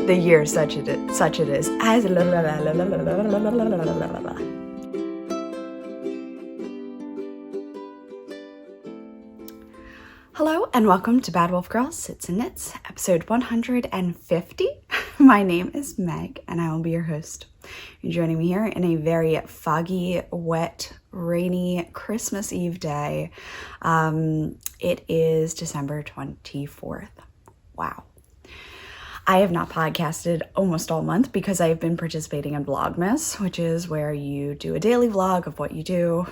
the year such it is. As Hello and welcome to Bad Wolf Girls Sits and Knits, episode 150. My name is Meg and I will be your host. You're joining me here in a very foggy, wet, rainy Christmas Eve day. It is December 24th. Wow. I have not podcasted almost all month because I have been participating in Vlogmas, which is where you do a daily vlog of what you do.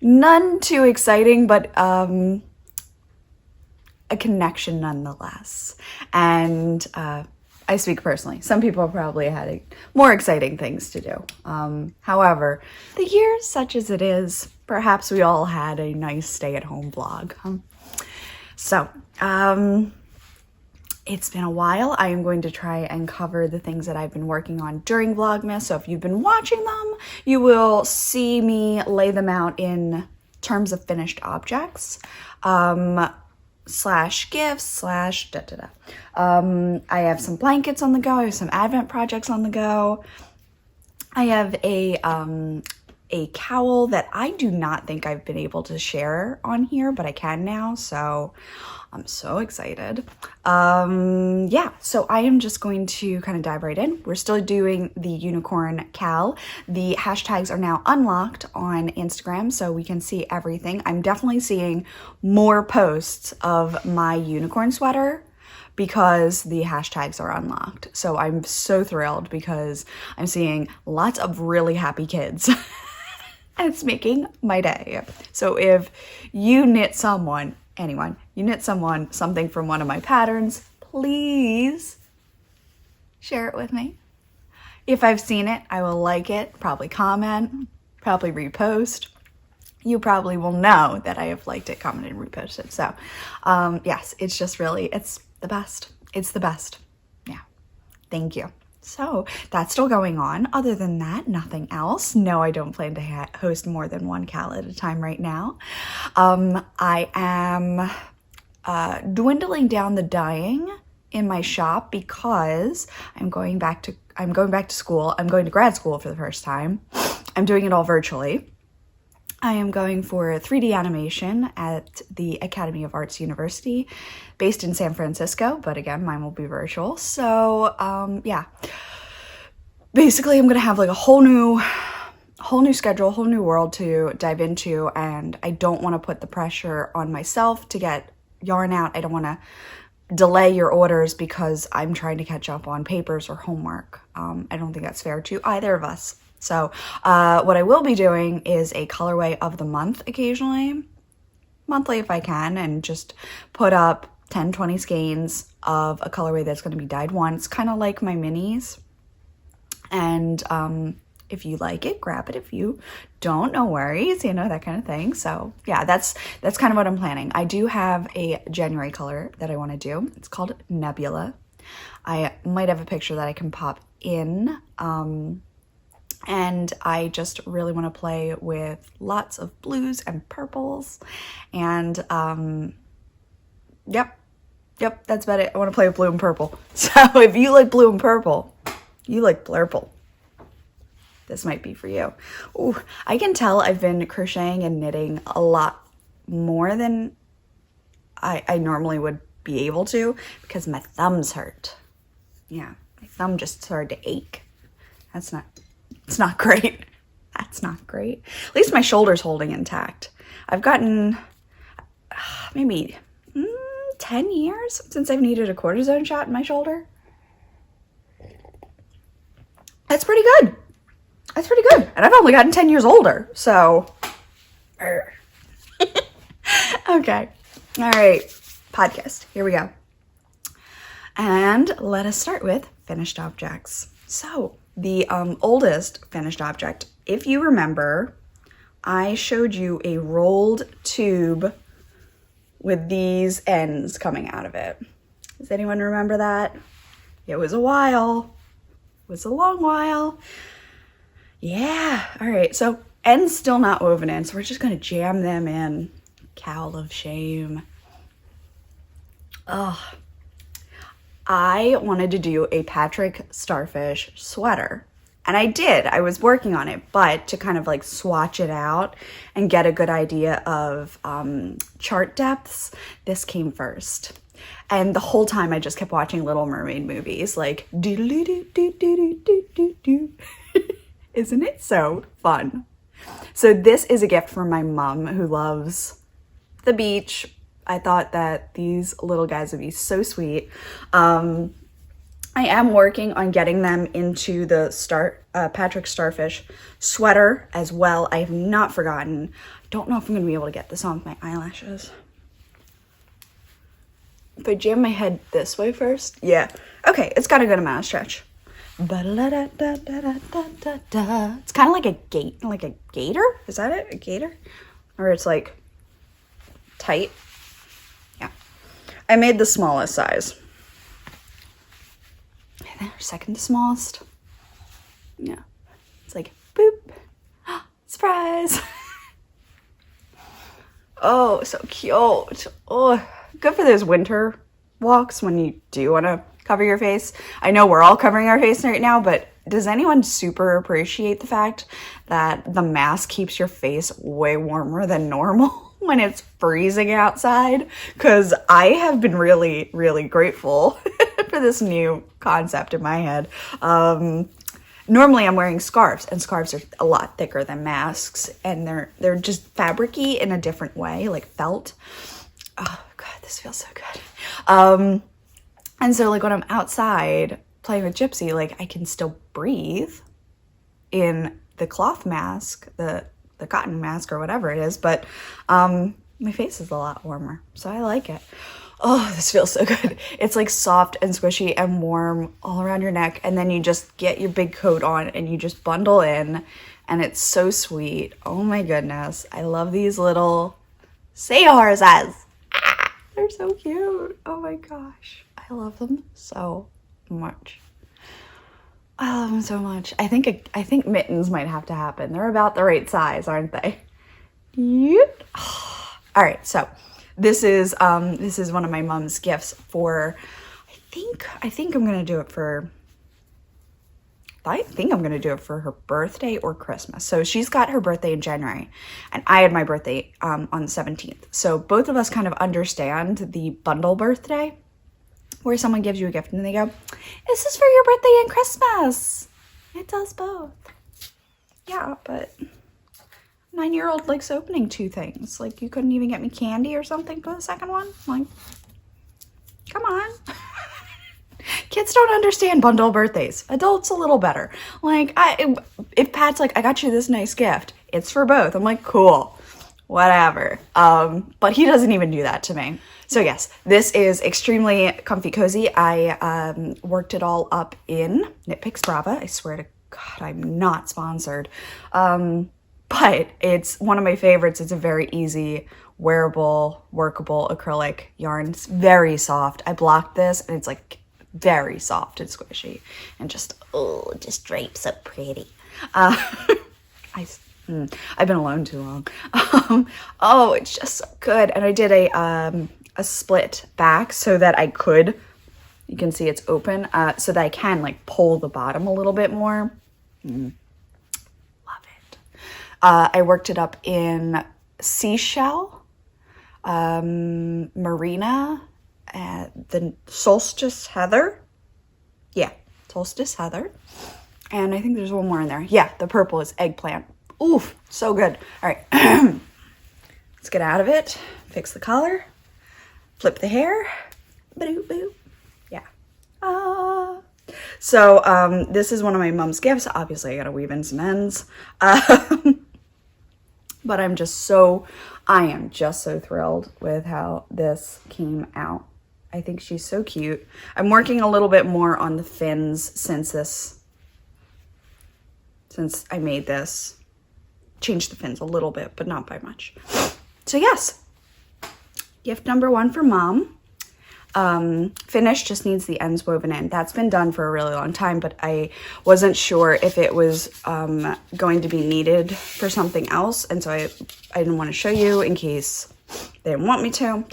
None too exciting, but a connection nonetheless. And I speak personally. Some people probably had more exciting things to do. However, the year such as it is, perhaps we all had a nice stay-at-home vlog. So, it's been a while. I am going to try and cover the things that I've been working on during Vlogmas. So if you've been watching them, you will see me lay them out in terms of finished objects. Slash gifts, slash da-da-da. I have some blankets on the go. I have some advent projects on the go. I have a cowl that I do not think I've been able to share on here, but I can now, so I'm so excited. Yeah, so I am just going to kind of dive right in. We're still doing the unicorn COWL. The hashtags are now unlocked on Instagram, so we can see everything. I'm definitely seeing more posts of my unicorn sweater because the hashtags are unlocked. So I'm so thrilled because I'm seeing lots of really happy kids. And it's making my day. So if you knit someone, anyone, you knit someone something from one of my patterns, please share it with me. If I've seen it, I will like it, probably comment, probably repost. You probably will know that I have liked it, commented, and reposted. So yes, it's just really, it's the best. It's the best. Yeah, thank you. So that's still going on. Other than that, nothing else. No, I don't plan to host more than one COWL at a time right now. I am dwindling down the dyeing in my shop because I'm going back to school. I'm going to grad school for the first time. I'm doing it all virtually. I am going for 3D animation at the Academy of Arts University, based in San Francisco, but again, mine will be virtual. So, yeah. Basically, I'm gonna have like a whole new schedule, whole new world to dive into, and I don't want to put the pressure on myself to get yarn out. I don't want to delay your orders because I'm trying to catch up on papers or homework. I don't think that's fair to either of us. So what I will be doing is a colorway of the month occasionally, monthly if I can, and just put up 10, 20 skeins of a colorway that's going to be dyed once, kind of like my minis. And if you like it, grab it. If you don't, no worries, you know, that kind of thing. So yeah, that's kind of what I'm planning. I do have a January color that I want to do. It's called Nebula. I might have a picture that I can pop in. And I just really want to play with lots of blues and purples. And yep, that's about it. I want to play with blue and purple. So if you like blue and purple, you like blurple, this might be for you. Ooh, I can tell I've been crocheting and knitting a lot more than I normally would be able to because my thumbs hurt. Yeah, my thumb just started to ache. It's not great. That's not great. At least my shoulder's holding intact. I've gotten maybe 10 years since I've needed a cortisone shot in my shoulder. That's pretty good. That's pretty good. And I've only gotten 10 years older, so. Okay. All right. Podcast. Here we go. And let us start with finished objects. So the oldest finished object, if you remember, I showed you a rolled tube with these ends coming out of it. Does anyone remember that? It was a while. It was a long while. Yeah. All right. So ends still not woven in, so we're just going to jam them in. Cowl of shame. Oh, I wanted to do a Patrick Starfish sweater. And I did. I was working on it, but to kind of like swatch it out and get a good idea of chart depths, this came first. And the whole time I just kept watching Little Mermaid movies, like do-do-do-do-do-do-do-do. Isn't it so fun? So this is a gift from my mom who loves the beach. I thought that these little guys would be so sweet. I am working on getting them into the Patrick Starfish sweater as well. I have not forgotten. Don't know if I'm going to be able to get this on with my eyelashes. If I jam my head this way first, yeah. Okay, it's got a good amount of stretch. It's kind of like a gator. Is that it? A gator? Or it's like tight. Yeah. I made the smallest size. And then second to smallest. Yeah. It's like boop. Surprise. Oh, so cute. Oh, good for those winter walks when you do want to cover your face. I know we're all covering our face right now, but does anyone super appreciate the fact that the mask keeps your face way warmer than normal when it's freezing outside? Because I have been really, really grateful for this new concept in my head. Normally I'm wearing scarves, and scarves are a lot thicker than masks, and they're just fabric-y in a different way, like felt. Oh God, this feels so good. And so like when I'm outside playing with Gypsy, like I can still breathe in the cloth mask, the cotton mask or whatever it is, but my face is a lot warmer, so I like it. Oh, this feels so good. It's like soft and squishy and warm all around your neck, and then you just get your big coat on and you just bundle in, and it's so sweet. Oh my goodness. I love these little seahorses. They're so cute. Oh my gosh. I love them so much. I love them so much. I think mittens might have to happen. They're about the right size, aren't they? Yep. All right, so this is one of my mom's gifts for, I think I'm gonna do it for her birthday or Christmas. So she's got her birthday in January, and I had my birthday on the 17th. So both of us kind of understand the bundle birthday, where someone gives you a gift and they go, "This is for your birthday and Christmas." It does both. Yeah, but 9-year-old likes opening 2 things. Like, you couldn't even get me candy or something for the second one? Like, come on. Kids don't understand bundle birthdays. Adults a little better. Like, if Pat's like, "I got you this nice gift, it's for both." I'm like, cool, whatever. But he doesn't even do that to me. So yes, this is extremely comfy cozy. I worked it all up in Knit Picks Brava. I swear to God, I'm not sponsored. But it's one of my favorites. It's a very easy, wearable, workable acrylic yarn. It's very soft. I blocked this, and it's like very soft and squishy, and just drapes so pretty. I've been alone too long. Oh, it's just so good. And I did a split back so that I could, you can see it's open, so that I can like pull the bottom a little bit more. Love it. I worked it up in Seashell, Marina, the Solstice Heather. Yeah, Solstice Heather. And I think there's one more in there. Yeah, the purple is Eggplant. Oof, so good. All right, let's get out of it. Fix the collar. Flip the hair. Boop, boop. Yeah. So this is one of my mom's gifts. Obviously, I gotta weave in some ends. But I am just so thrilled with how this came out. I think she's so cute. I'm working a little bit more on the fins since I made this. Changed the fins a little bit, but not by much. So yes, gift number 1 for Mom. Finished, just needs the ends woven in. That's been done for a really long time, but I wasn't sure if it was going to be needed for something else, and so I didn't want to show you in case they didn't want me to.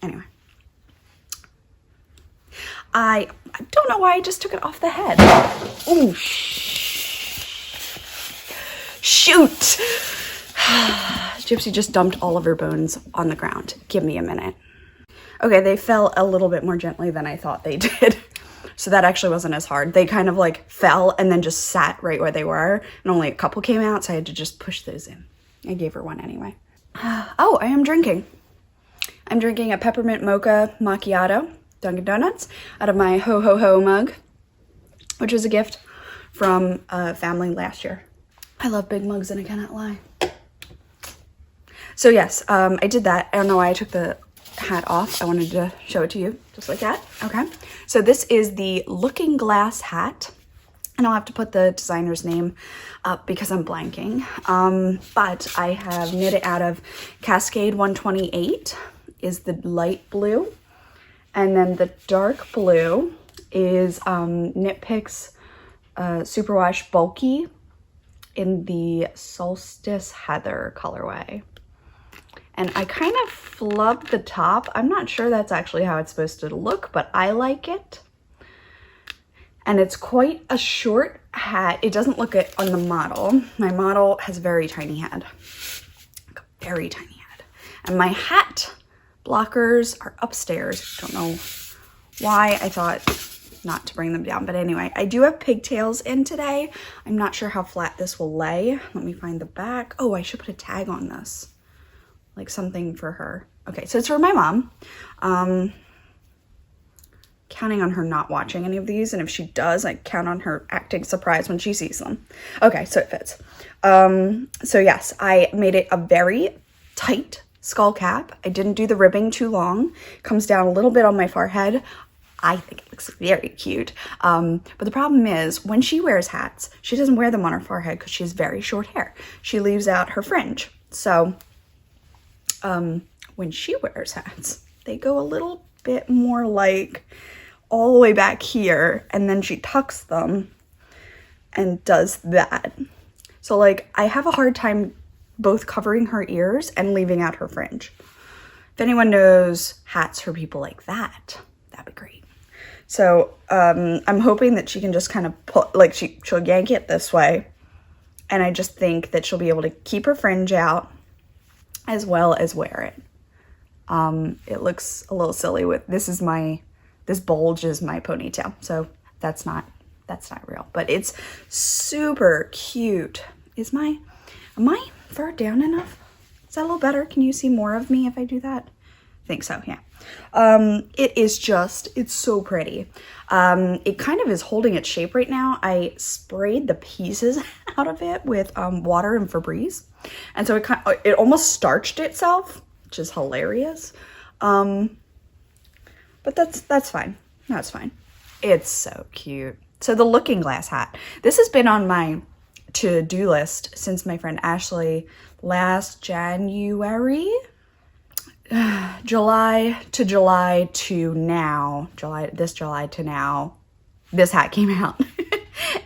Anyway, I don't know why I just took it off the head. Oh, shoot. Gypsy just dumped all of her bones on the ground. Give me a minute. Okay, they fell a little bit more gently than I thought they did. So that actually wasn't as hard. They kind of like fell and then just sat right where they were. And only a couple came out, so I had to just push those in. I gave her one anyway. Oh, I am drinking. I'm drinking a peppermint mocha macchiato, Dunkin' Donuts, out of my Ho Ho Ho mug, which was a gift from a family last year. I love big mugs and I cannot lie. So yes, I did that. I don't know why I took the hat off. I wanted to show it to you just like that. Okay, so this is the Looking Glass hat, and I'll have to put the designer's name up because I'm blanking, but I have knit it out of Cascade 128 is the light blue, and then the dark blue is Knit Picks Superwash Bulky in the Solstice Heather colorway. And I kind of flubbed the top. I'm not sure that's actually how it's supposed to look, but I like it. And it's quite a short hat. It doesn't look it on the model. My model has a very tiny head. Like a very tiny head. And my hat blockers are upstairs. Don't know why I thought not to bring them down. But anyway, I do have pigtails in today. I'm not sure how flat this will lay. Let me find the back. Oh, I should put a tag on this. Like something for her. Okay, so it's for my mom. Counting on her not watching any of these, and if she does, I count on her acting surprised when she sees them. Okay, so it fits. So yes, I made it a very tight skull cap. I didn't do the ribbing too long. Comes down a little bit on my forehead. I think it looks very cute. But the problem is when she wears hats, she doesn't wear them on her forehead because she has very short hair. She leaves out her fringe. So when she wears hats, they go a little bit more like all the way back here, and then she tucks them and does that. So like I have a hard time both covering her ears and leaving out her fringe. If anyone knows hats for people like that, that'd be great. So I'm hoping that she can just kind of put, like she'll yank it this way, and I just think that she'll be able to keep her fringe out as well as wear it. It looks a little silly with, this bulge is my ponytail. So that's not real, but it's super cute. Am I far down enough? Is that a little better? Can you see more of me if I do that? I think so, yeah. It's so pretty. It kind of is holding its shape right now. I sprayed the pieces out of it with water and Febreze. And so it almost starched itself, which is hilarious. But that's fine. That's fine. It's so cute. So the Looking Glass hat. This has been on my to-do list since my friend Ashley last January. July to now, this July to now, this hat came out.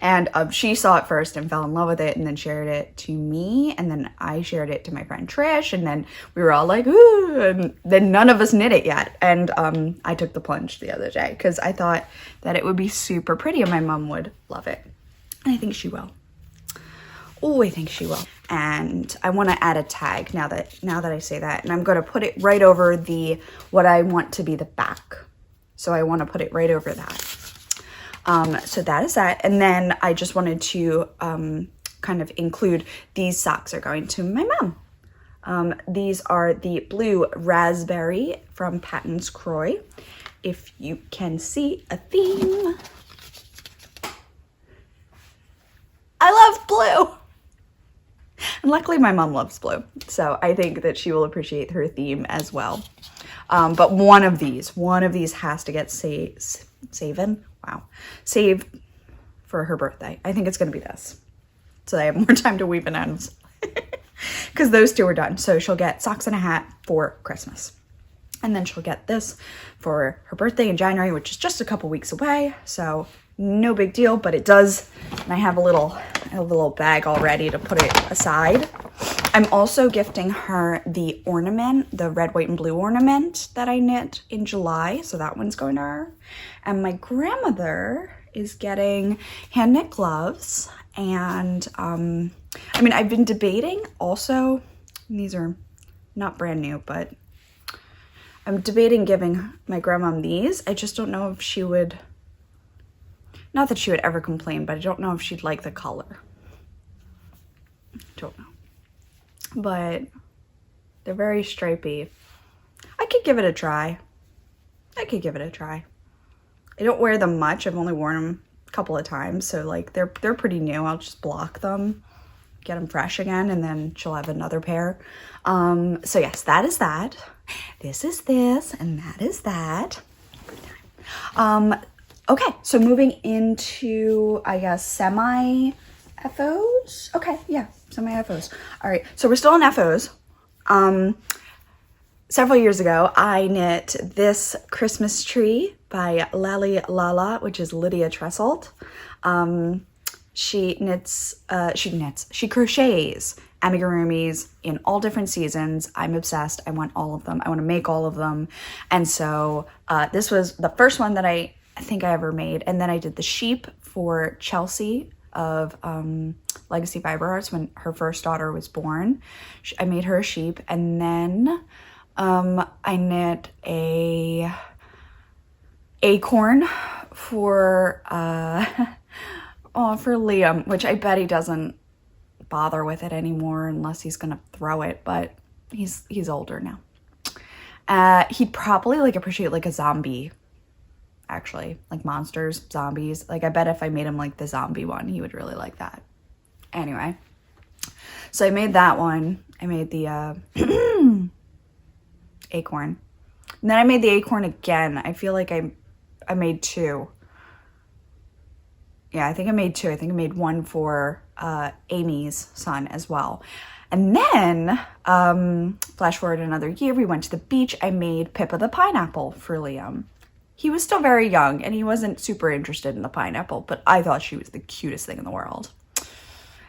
And she saw it first and fell in love with it, and then shared it to me, and then I shared it to my friend Trish, and then we were all like, ooh, and then none of us knit it yet. And I took the plunge the other day because I thought that it would be super pretty and my mom would love it. And I think she will. Oh, I think she will. And I want to add a tag now that I say that, and I'm going to put it right over what I want to be the back. So I want to put it right over that. So that is that. And then I just wanted to kind of include these socks are going to my mom. These are the blue raspberry from Patton's Croy. If you can see a theme. I love blue. And luckily my mom loves blue, so I think that she will appreciate her theme as well. But one of these has to get saved for her birthday. I think it's going to be this, so I have more time to weave and ends because those two are done. So she'll get socks and a hat for Christmas, and then she'll get this for her birthday in January, which is just a couple weeks away. So no big deal, but it does. And I have a little bag already to put it aside. I'm also gifting her the ornament, the red, white, and blue ornament that I knit in July. So that one's going to her. And my grandmother is getting hand knit gloves. And I mean, I've been debating also, these are not brand new, but I'm debating giving my grandma these. I just don't know if she would, not that she would ever complain, but I don't know if she'd like the color. Don't know. But they're very stripy. I could give it a try. I don't wear them much. I've only worn them a couple of times, so like they're pretty new. I'll just block them, get them fresh again, and then she'll have another pair. So yes, that is that. This is this, and that is that. Okay, so moving into, I guess, semi-FOs? Okay, yeah, semi-FOs. All right, so we're still in FOs. Several years ago, I knit this Christmas tree by LALYLALA, which is Lydia Tresselt. She crochets amigurumis in all different seasons. I'm obsessed. I want all of them. I want to make all of them. And so this was the first one that I think I ever made. And then I did the sheep for Chelsea of Legacy Fiber Arts when her first daughter was born. I made her a sheep. And then I knit a acorn for for Liam, which I bet he doesn't bother with it anymore unless he's gonna throw it, but he's older now. He'd probably like appreciate like a zombie, actually, like monsters, zombies. Like I bet if I made him like the zombie one, he would really like that. Anyway, so I made that one. I made the acorn. And then I made the acorn again. I feel like I made two. Yeah, I think I made two. I think I made one for Amy's son as well. And then, flash forward another year, we went to the beach. I made Pippa the pineapple for Liam. He was still very young and he wasn't super interested in the pineapple, but I thought she was the cutest thing in the world.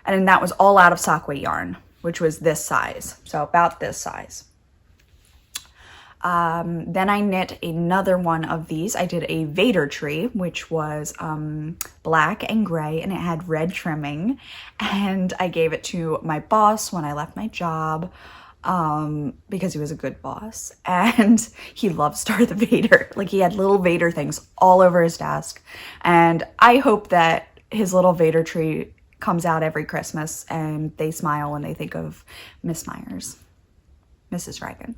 And then that was all out of sock weight yarn, which was this size. So about this size. Then I knit another one of these. I did a Vader tree, which was black and gray, and it had red trimming. And I gave it to my boss when I left my job because he was a good boss. And he loved Darth Vader. Like he had little Vader things all over his desk. And I hope that his little Vader tree comes out every Christmas and they smile when they think of Miss Myers, Mrs. Reagan.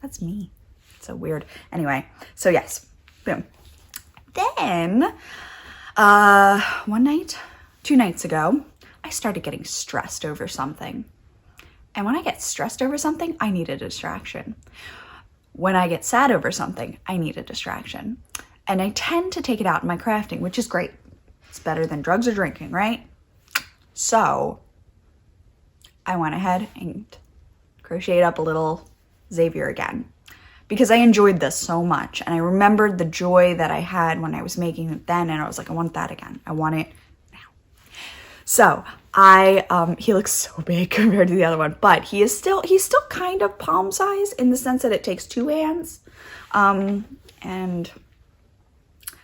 That's me. It's so weird. Anyway, so yes, boom. Then, two nights ago, I started getting stressed over something. And when I get stressed over something, I need a distraction. When I get sad over something, I need a distraction. And I tend to take it out in my crafting, which is great. It's better than drugs or drinking, right? So, I went ahead and crocheted up a little Xavier again because I enjoyed this so much and I remembered the joy that I had when I was making it then, and I was like, I want that again. I want it now. So he looks so big compared to the other one, but he's still kind of palm size in the sense that it takes two hands. And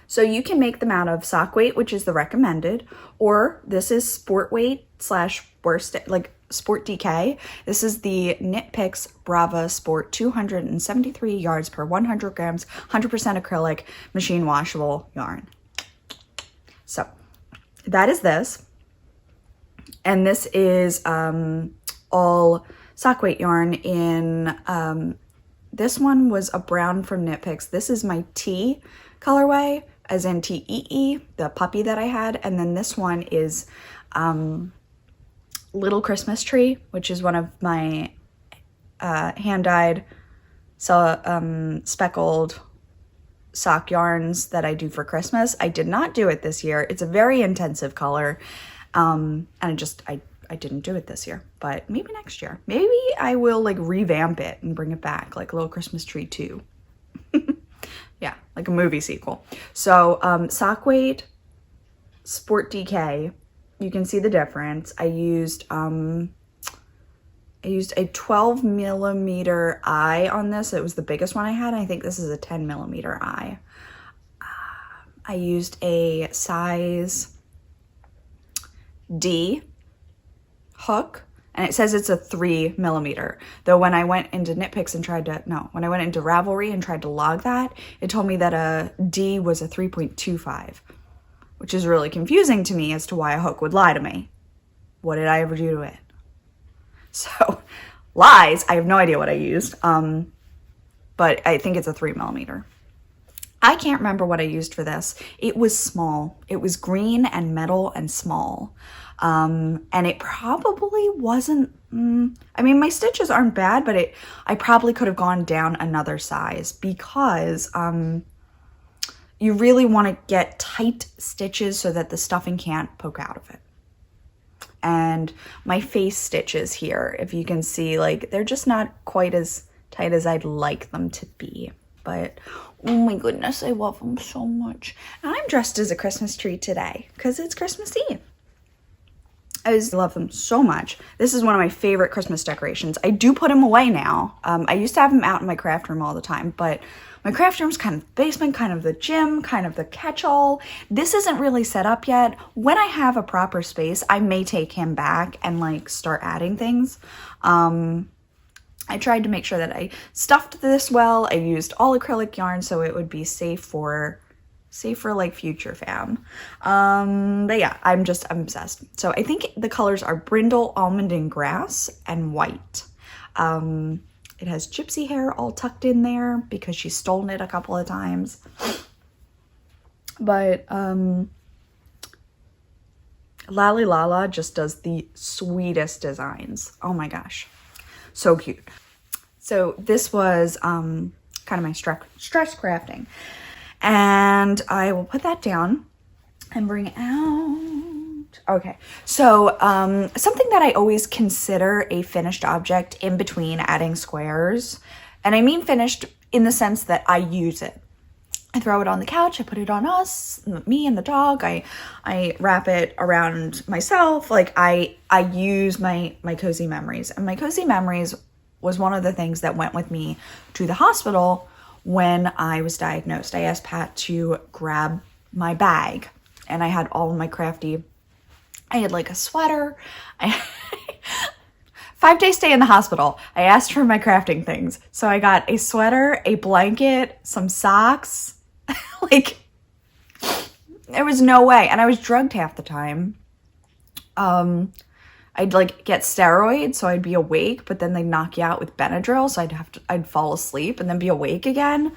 so you can make them out of sock weight, which is the recommended, or this is sport weight / worst, like Sport DK. This is the Knit Picks Brava Sport 273 yards per 100 grams, 100% acrylic, machine washable yarn. So that is this. And this is all sock weight yarn in, this one was a brown from Knit Picks. This is my T colorway, as in TEE, the puppy that I had. And then this one is Little Christmas Tree, which is one of my hand-dyed speckled sock yarns that I do for Christmas. I did not do it this year. It's a very intensive color, and I didn't do it this year, but maybe next year. Maybe I will like revamp it and bring it back, like Little Christmas Tree 2. Yeah, like a movie sequel. So sock weight, Sport DK. You can see the difference. I used I used a 12 millimeter eye on this. It was the biggest one I had. I think this is a 10 millimeter eye. I used a size D hook, and it says it's a 3 millimeter. Though when I went into Knitpicks and tried to, no, when I went into Ravelry and tried to log that, it told me that a D was a 3.25, which is really confusing to me as to why a hook would lie to me. What did I ever do to it? So, lies, I have no idea what I used, but I think it's a 3 millimeter. I can't remember what I used for this. It was small. It was green and metal and small. And it probably wasn't, I mean, my stitches aren't bad, but I probably could have gone down another size because you really want to get tight stitches so that the stuffing can't poke out of it. And my face stitches here, if you can see, like, they're just not quite as tight as I'd like them to be. But, oh my goodness, I love them so much. And I'm dressed as a Christmas tree today because it's Christmas Eve. I just love them so much. This is one of my favorite Christmas decorations. I do put them away now. I used to have them out in my craft room all the time, but my craft room's kind of the basement, kind of the gym, kind of the catch-all. This isn't really set up yet. When I have a proper space, I may take him back and like start adding things. I tried to make sure that I stuffed this well. I used all acrylic yarn so it would be safe for like future fam. But yeah, I'm obsessed. So I think the colors are brindle, almond, and grass, and white. It has gypsy hair all tucked in there because she's stolen it a couple of times. But LALYLALA just does the sweetest designs. Oh my gosh, so cute. So this was kind of my stress crafting. And I will put that down and bring it out. Okay, so something that I always consider a finished object in between adding squares, and I mean finished in the sense that I use it. I throw it on the couch, I put it on us, me and the dog, I wrap it around myself, like I use my cozy memories. And my cozy memories was one of the things that went with me to the hospital when I was diagnosed. I asked Pat to grab my bag, and I had all of my crafty, I had like a sweater. 5-day stay in the hospital. I asked for my crafting things. So I got a sweater, a blanket, some socks. Like, there was no way. And I was drugged half the time. I'd like get steroids, so I'd be awake, but then they'd knock you out with Benadryl, so I'd fall asleep and then be awake again.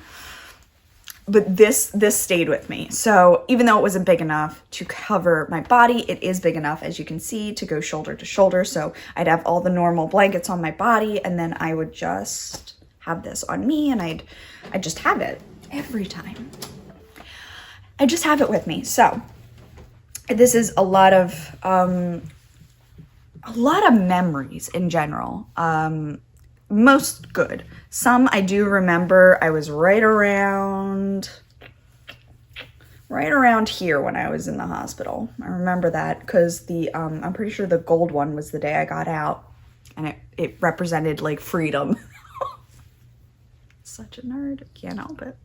But this stayed with me. So even though it wasn't big enough to cover my body, it is big enough, as you can see, to go shoulder to shoulder. So I'd have all the normal blankets on my body, and then I would just have this on me, and I'd just have it every time. I just have it with me. So this is a lot of memories in general. Most good. Some I do remember. I was right around here when I was in the hospital. I remember that because the I'm pretty sure the gold one was the day I got out, and it represented like freedom. Such a nerd, can't help it.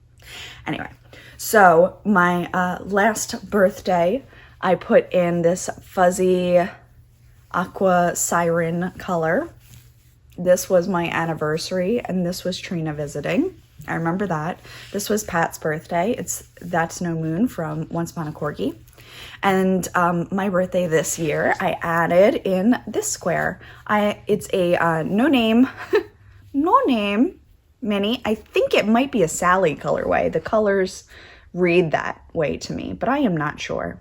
Anyway, so my last birthday, I put in this fuzzy aqua siren color. This was my anniversary, and this was Trina visiting. I remember that. This was Pat's birthday. It's That's No Moon from Once Upon a Corgi. And my birthday this year, I added in this square. It's a no name mini. I think it might be a Sally colorway. The colors read that way to me, but I am not sure.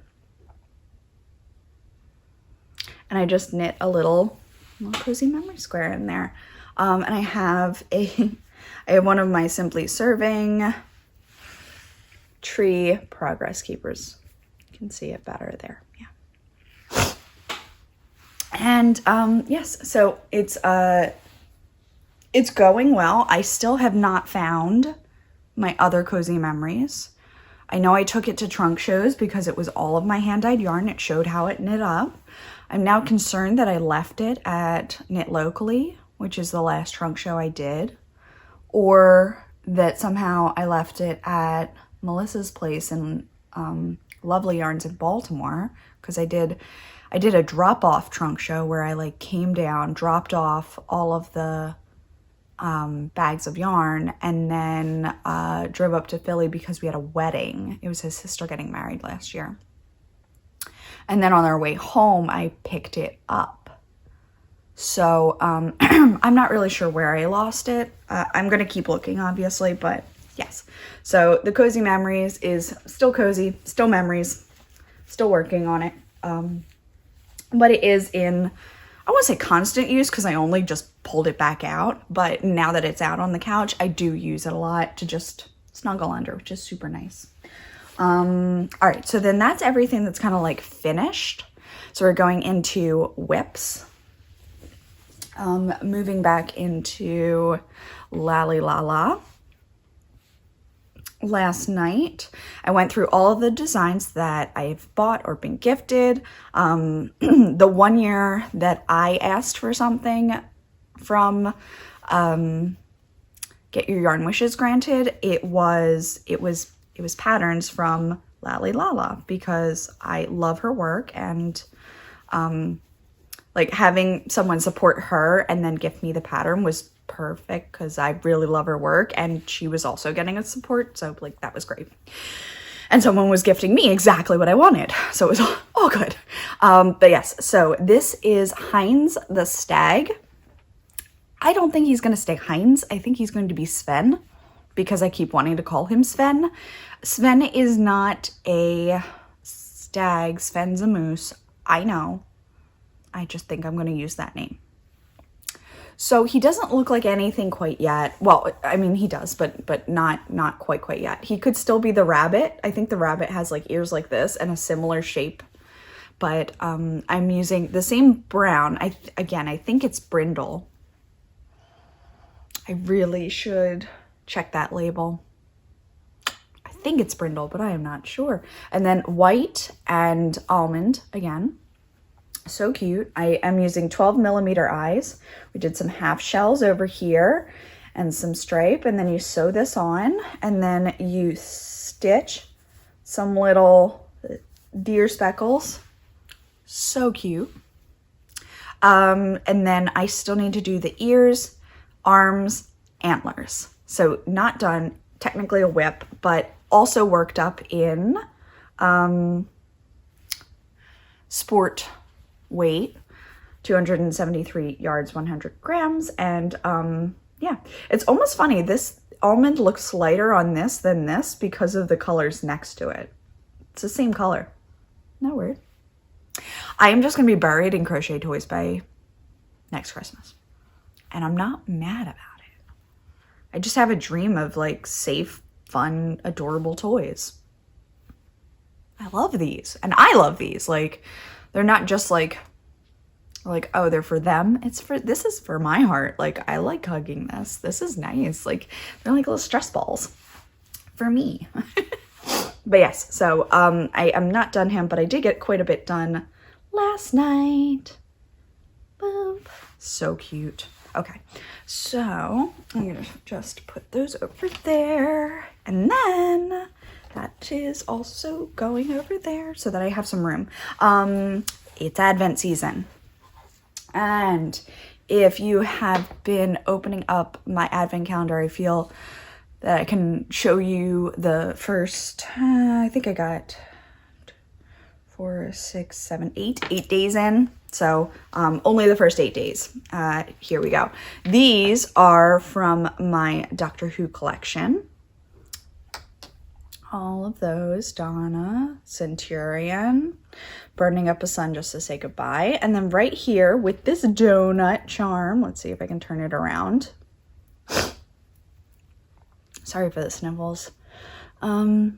And I just knit a little cozy memory square in there. And I have one of my Simply Serving tree progress keepers. You can see it better there. Yeah. And yes, so it's going well. I still have not found my other cozy memories. I know I took it to trunk shows because it was all of my hand-dyed yarn. It showed how it knit up. I'm now concerned that I left it at Knit Locally which is the last trunk show I did, or that somehow I left it at Melissa's place in Lovely Yarns in Baltimore, because I did a drop-off trunk show where I like came down, dropped off all of the bags of yarn, and then drove up to Philly because we had a wedding. It was his sister getting married last year. And then on our way home, I picked it up. So I'm not really sure where I lost it. I'm going to keep looking, obviously, but yes. So the Cozy Memories is still cozy, still memories, still working on it. But it is in, I won't say constant use because I only just pulled it back out. But now that it's out on the couch, I do use it a lot to just snuggle under, which is super nice. All right, so then that's everything that's kind of like finished. So we're going into whips. Moving back into LALYLALA. Last night, I went through all of the designs that I've bought or been gifted. The one year that I asked for something from Get Your Yarn Wishes Granted, it was patterns from LALYLALA because I love her work, and like having someone support her and then gift me the pattern was perfect because I really love her work, and she was also getting a support, so like that was great. And someone was gifting me exactly what I wanted, so it was all good. But yes, so this is Heinz the Stag. I don't think he's going to stay Heinz. I think he's going to be Sven, because I keep wanting to call him Sven. Sven is not a stag. Sven's a moose. I know. I just think I'm going to use that name. So he doesn't look like anything quite yet. Well, I mean, he does, but not quite yet. He could still be the rabbit. I think the rabbit has like ears like this and a similar shape. But I'm using the same brown. I think it's brindle. I really should check that label. I think it's brindle, but I am not sure. And then white and almond again. So cute. I am using 12mm eyes. We did some half shells over here and some stripe, and then you sew this on, and then you stitch some little deer speckles. So cute. And then I still need to do the ears, arms, antlers. So not done, technically a whip, but also worked up in sport weight, 273 yards, 100 grams. And yeah, it's almost funny. This almond looks lighter on this than this because of the colors next to it. It's the same color. No weird. I am just going to be buried in crochet toys by next Christmas. And I'm not mad about it. I just have a dream of like safe, fun, adorable toys. I love these. And I love these. Like, they're not just like, oh, they're for them. This is for my heart. Like, I like hugging this. This is nice. Like, they're like little stress balls for me. But yes, so I am not done him, but I did get quite a bit done last night. Boop. So cute. Okay, so I'm gonna just put those over there, and then that is also going over there so that I have some room. It's Advent season. And if you have been opening up my Advent calendar, I feel that I can show you the first, I think I got 4, 6, 7, 8 days in. So only the first 8 days. Here we go. These are from my Doctor Who collection. All of those, Donna, Centurion, Burning Up a Sun Just to Say Goodbye. And then right here with this donut charm, let's see if I can turn it around. Sorry for the sniffles. Donut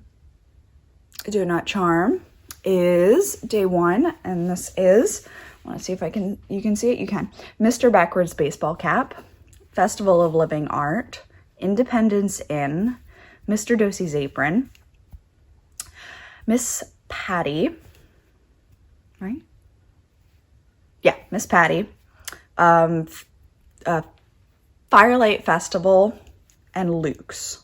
charm is day 1, and this is, I want to see if you can see it, you can. Mr. Backwards Baseball Cap, Festival of Living Art, Independence Inn, Mr. Dosey's Apron, Miss Patty, right? Yeah, Miss Patty. Firelight Festival, and Luke's.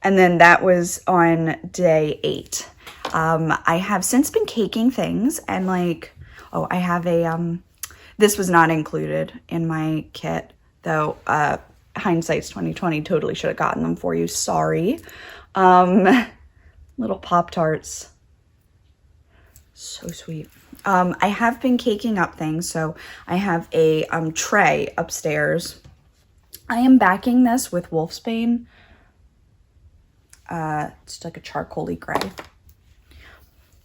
And then that was on day 8. I have since been caking things, and like, oh, I have a, this was not included in my kit, though, hindsight's 2020, totally should have gotten them for you, sorry. Little Pop-Tarts, so sweet. I have been caking up things, so I have a tray upstairs. I am backing this with Wolfsbane. It's like a charcoaly gray.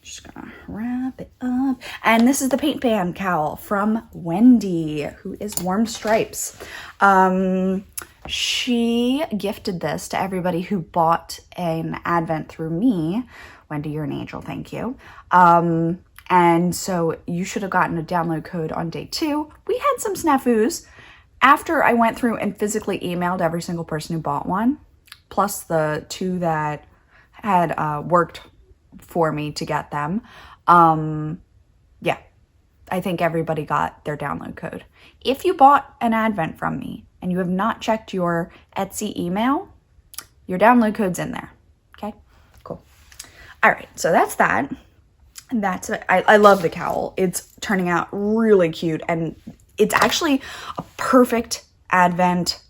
Just gonna wrap it up. And this is the paint pan cowl from Wendy, who is Warm Stripes. She gifted this to everybody who bought an advent through me. Wendy, you're an angel, thank you. And so you should have gotten a download code on day 2. We had some snafus. After I went through and physically emailed every single person who bought one, plus the 2 that had worked for me to get them, yeah, I think everybody got their download code. If you bought an advent from me and you have not checked your Etsy email, your download code's in there. Okay, cool. All right, so that's that. And that's it. I love the cowl. It's turning out really cute, and it's actually a perfect advent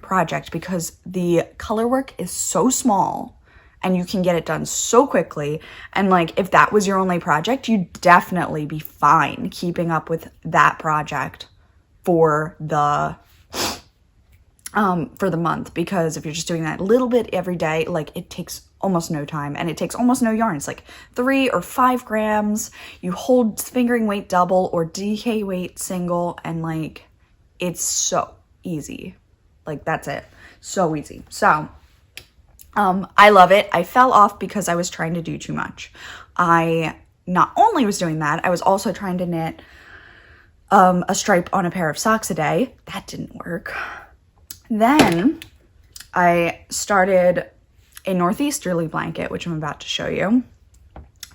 project because the color work is so small and you can get it done so quickly. And like, if that was your only project, you'd definitely be fine keeping up with that project for the month, because if you're just doing that little bit every day, like, it takes almost no time and it takes almost no yarn. It's like 3 or 5 grams. You hold fingering weight double or DK weight single, and like, it's so easy. Like, that's it. So easy. So, I love it. I fell off because I was trying to do too much. I not only was doing that, I was also trying to knit a stripe on a pair of socks a day. That didn't work. Then I started a Northeasterly blanket, which I'm about to show you.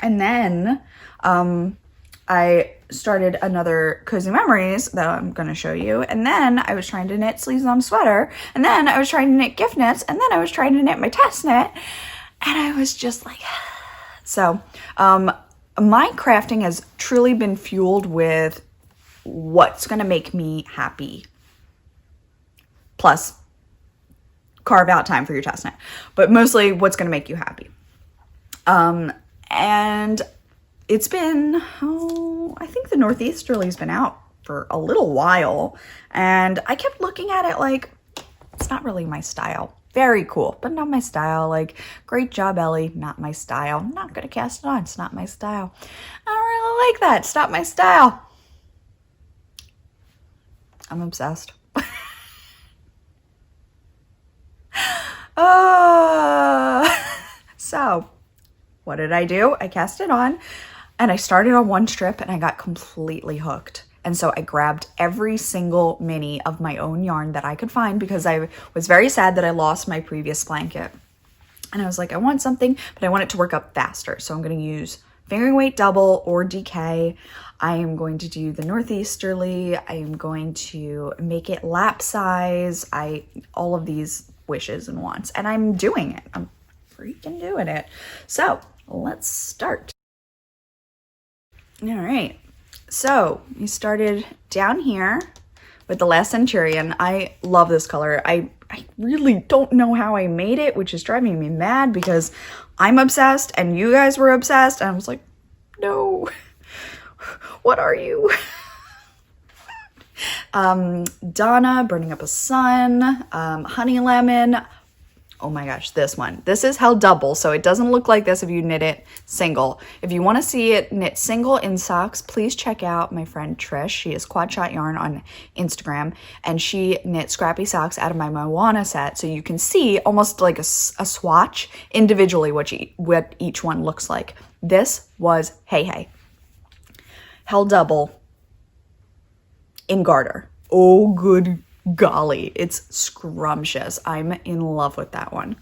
And then I started another Cozy Memories that I'm going to show you. And then I was trying to knit sleeves on a sweater. And then I was trying to knit gift knits. And then I was trying to knit my test knit. And I was just like, so my crafting has truly been fueled with what's going to make me happy. Plus, carve out time for your test knit. But mostly what's going to make you happy. And it's been, I think the Northeasterly's been out for a little while. And I kept looking at it like, it's not really my style. Very cool, but not my style. Like, great job, Ellie. Not my style. I'm not going to cast it on. It's not my style. I don't really like that. It's not my style. I'm obsessed. So, what did I do? I cast it on, and I started on one strip, and I got completely hooked. And so I grabbed every single mini of my own yarn that I could find, because I was very sad that I lost my previous blanket. And I was like, I want something, but I want it to work up faster. So I'm going to use fingering weight double or DK. I am going to do the Northeasterly. I am going to make it lap size. All of these wishes and wants, and I'm doing it. I'm freaking doing it. So let's start. All right. So we started down here with the Last Centurion. I love this color. I really don't know how I made it, which is driving me mad because I'm obsessed and you guys were obsessed. And I was like, no, what are you? Donna, Burning Up a Sun, Honey Lemon. Oh my gosh, this one. This is held double, so it doesn't look like this if you knit it single. If you want to see it knit single in socks, please check out my friend Trish. She is Quad Shot Yarn on Instagram, and she knit scrappy socks out of my Moana set, so you can see almost like a swatch individually what each one looks like. This was Hey held double in garter. Oh, good golly, it's scrumptious. I'm in love with that one.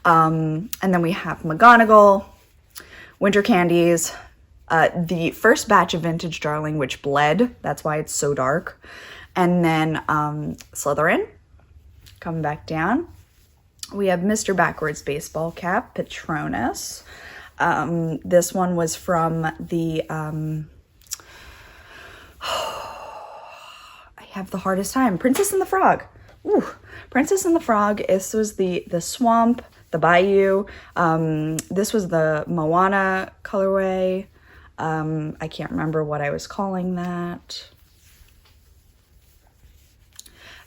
And then we have McGonagall, Winter Candies, the first batch of Vintage Darling, which bled. That's why it's so dark. And then Slytherin, Coming back down, we have Mr. Backwards Baseball Cap, Patronus. This one was from the, I have the hardest time, Princess and the Frog. Ooh, Princess and the Frog. This was the swamp, the bayou. This was the Moana colorway. I can't remember what I was calling that.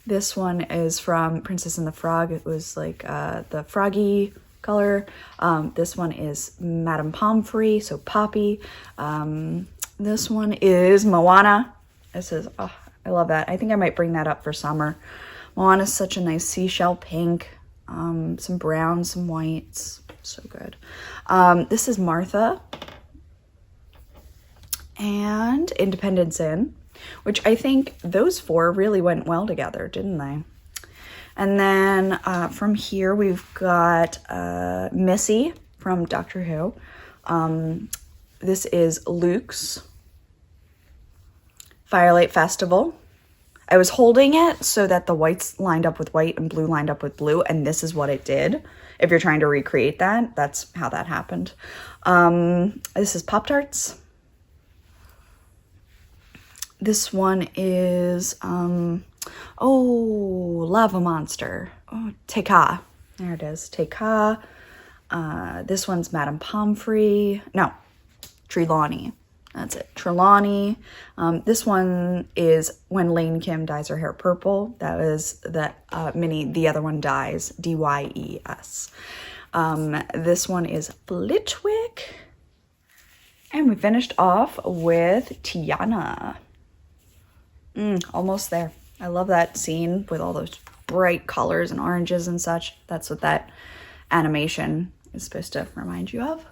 This one is from Princess and the Frog. It was like the froggy color. This one is Madame Pomfrey, so poppy. This one is Moana. This is, oh, I love that. I think I might bring that up for summer. Moana is such a nice seashell pink. Some browns, some whites. So good. This is Martha. And Independence Inn, which I think those four really went well together, didn't they? And then from here, we've got Missy from Doctor Who. This is Luke's Firelight Festival. I was holding it so that the whites lined up with white and blue lined up with blue, and this is what it did. If you're trying to recreate that, that's how that happened. This is Pop-Tarts. This one is, Lava Monster. Oh, Teka. There it is, Teka. This one's Madame Pomfrey. No, Trelawney. That's it, Trelawney. This one is When Lane Kim Dyes Her Hair Purple. That was the mini, the other one dies, D-Y-E-S. This one is Flitwick. And we finished off with Tiana. Almost there. I love that scene with all those bright colors and oranges and such. That's what that animation is supposed to remind you of.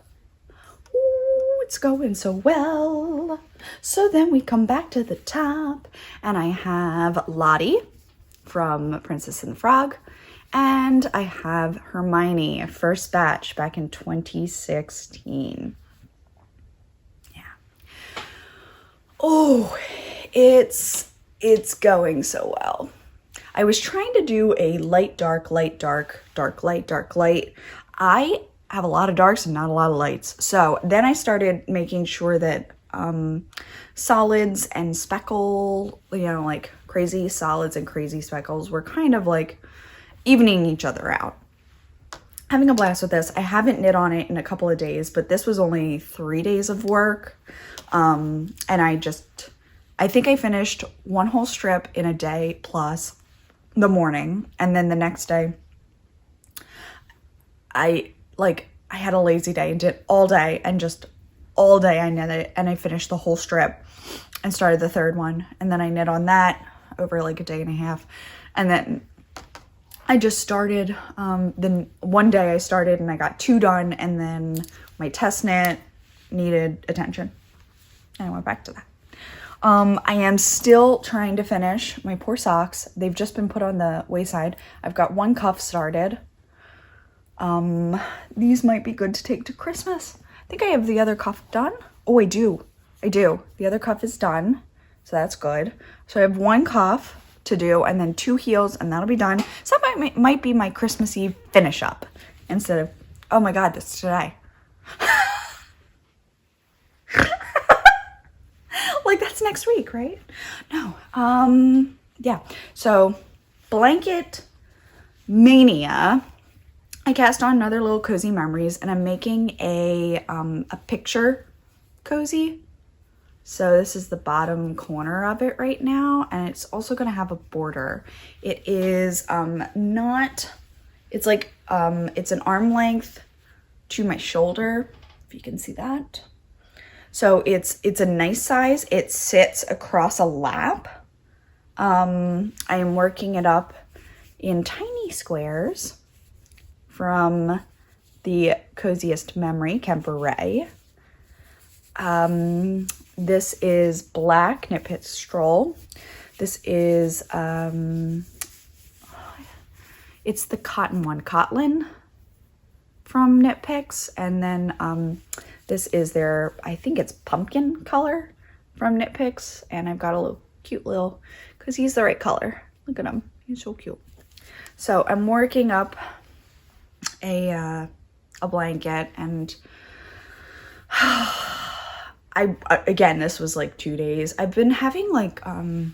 Ooh, it's going so well. So then we come back to the top, and I have Lottie from Princess and the Frog, and I have Hermione, first batch back in 2016. Yeah. Oh, it's going so well. I was trying to do a light, dark, light, dark, dark, light, dark, light. I have a lot of darks and not a lot of lights. So then I started making sure that solids and speckle, like crazy solids and crazy speckles were kind of like evening each other out. Having a blast with this. I haven't knit on it in a couple of days, but this was only 3 days of work. And I think I finished one whole strip in a day plus the morning. And then the next day, I had a lazy day and did all day, and just all day I knitted, and I finished the whole strip and started the third one. And then I knit on that over like a day and a half. And then I just started, then one day I started and I got 2 done, and then my test knit needed attention. And I went back to that. I am still trying to finish my poor socks. They've just been put on the wayside. I've got 1 cuff started. These might be good to take to Christmas. I think I have the other cuff done. Oh, I do. The other cuff is done, so that's good. So I have 1 cuff to do, and then 2 heels, and that'll be done. So that might be my Christmas Eve finish up instead of, oh my God, that's today. Like, that's next week, right? No. Yeah. So, Blanket Mania. I cast on another little cozy memories, and I'm making a picture cozy. So this is the bottom corner of it right now, and it's also going to have a border. It is it's like, it's an arm length to my shoulder, if you can see that. So it's a nice size. It sits across a lap. I am working it up in tiny squares from the Coziest Memory, Kemper Ray. This is Black Knit Pit Stroll. This is, it's the cotton one, Cotlin from Knit Picks. And then this is their, I think it's pumpkin color from Knit Picks. And I've got a little cute little, because he's the right color. Look at him. He's so cute. So I'm working up a blanket, and again, this was like 2 days. I've been having like, I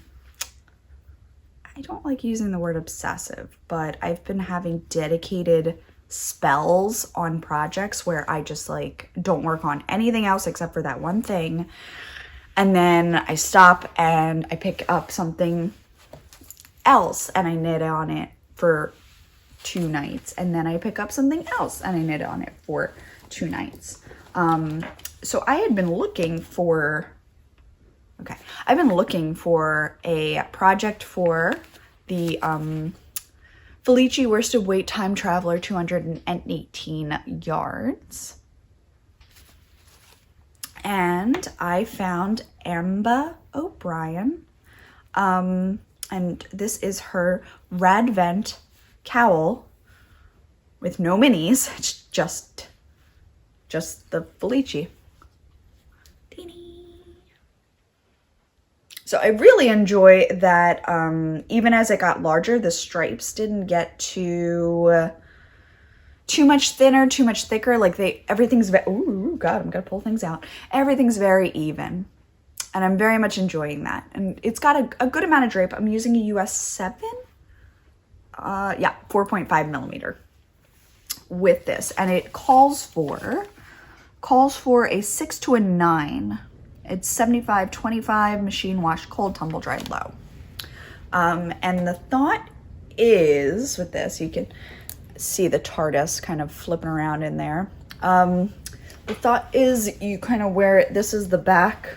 don't like using the word obsessive, but I've been having dedicated spells on projects where I just like don't work on anything else except for that one thing. And then I stop and I pick up something else and I knit on it for 2 nights. And then I pick up something else and I knit on it for 2 nights. So I had been looking for, I've been looking for a project for the Felici worsted weight time traveler 218 yards. And I found Amba O'Brien. And this is her Radvent cowl with no minis. It's just the Felici. So I really enjoy that even as it got larger, the stripes didn't get too much thinner, too much thicker. Like everything's ooh, God, I'm gonna pull things out. Everything's very even. And I'm very much enjoying that. And it's got a good amount of drape. I'm using a US 7. Yeah, 4.5 millimeter with this. And it calls for a 6 to a 9. It's 75-25, machine wash, cold, tumble dried, low. And the thought is, with this, you can see the TARDIS kind of flipping around in there. The thought is you kind of wear it, this is the back,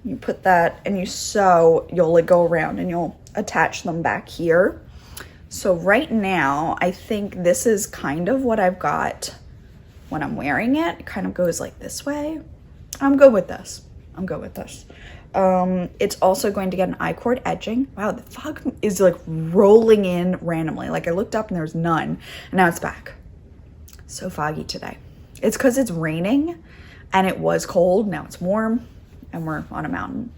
you put that and you sew, you'll like go around and you'll attach them back here. So right now, I think this is kind of what I've got when I'm wearing it. It kind of goes like this way. I'm good with this. It's also going to get an I-cord edging. Wow, the fog is like rolling in randomly. Like I looked up and there was none, and now it's back. So foggy today. It's because it's raining and it was cold. Now it's warm and we're on a mountain.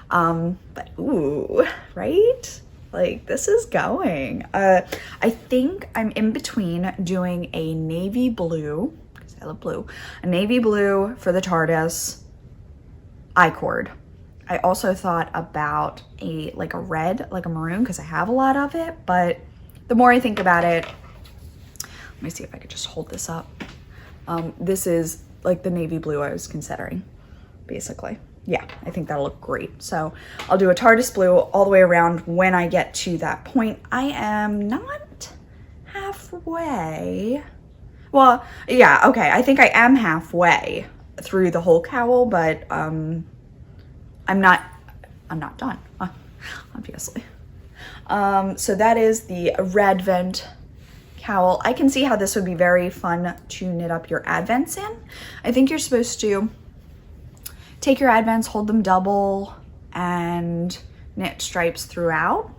But ooh, right? Like this is going. I think I'm in between doing a navy blue, because I love blue, a navy blue for the TARDIS I-cord. I also thought about a red, like a maroon, because I have a lot of it, but the more I think about it, let me see if I could just hold this up. This is like the navy blue I was considering, basically. Yeah, I think that'll look great. So I'll do a TARDIS blue all the way around when I get to that point. I am not halfway. Well, yeah, okay, I think I am halfway through the whole cowl, but I'm not done, obviously. So that is the Radvent cowl. I can see how this would be very fun to knit up your advents in. I think you're supposed to take your advents, hold them double, and knit stripes throughout.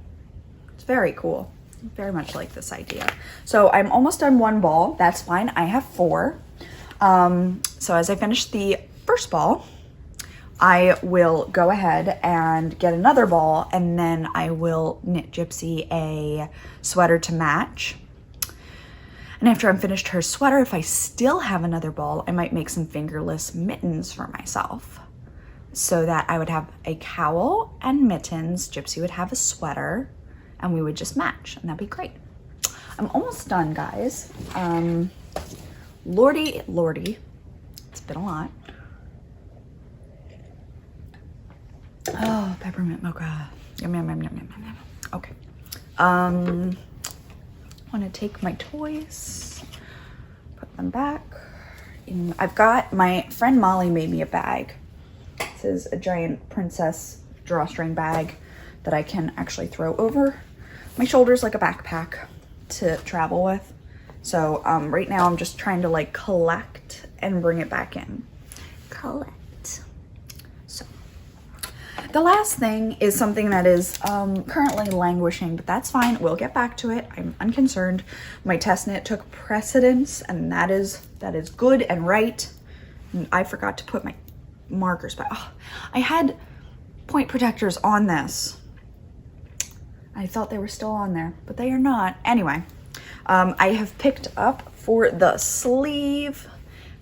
It's very cool. Very much like this idea. So I'm almost done one ball. That's fine. I have 4. So as I finish the first ball, I will go ahead and get another ball, and then I will knit Gypsy a sweater to match. And after I'm finished her sweater, if I still have another ball, I might make some fingerless mittens for myself, so that I would have a cowl and mittens, Gypsy would have a sweater, and we would just match, and that'd be great. I'm almost done, guys. Lordy, it's been a lot. Oh, peppermint mocha. Yum, yum, yum, yum, yum, yum. Okay. I want to take my toys, put them back. I've got, my friend Molly made me a bag. This is a giant princess drawstring bag that I can actually throw over my shoulders like a backpack to travel with. So right now I'm just trying to like collect and bring it back in. Collect. So the last thing is something that is currently languishing, but that's fine. We'll get back to it. I'm unconcerned. My test knit took precedence, and that is good and right. And I forgot to put my markers back. Oh, I had point protectors on this. I thought they were still on there, but they are not. Anyway, I have picked up for the sleeve,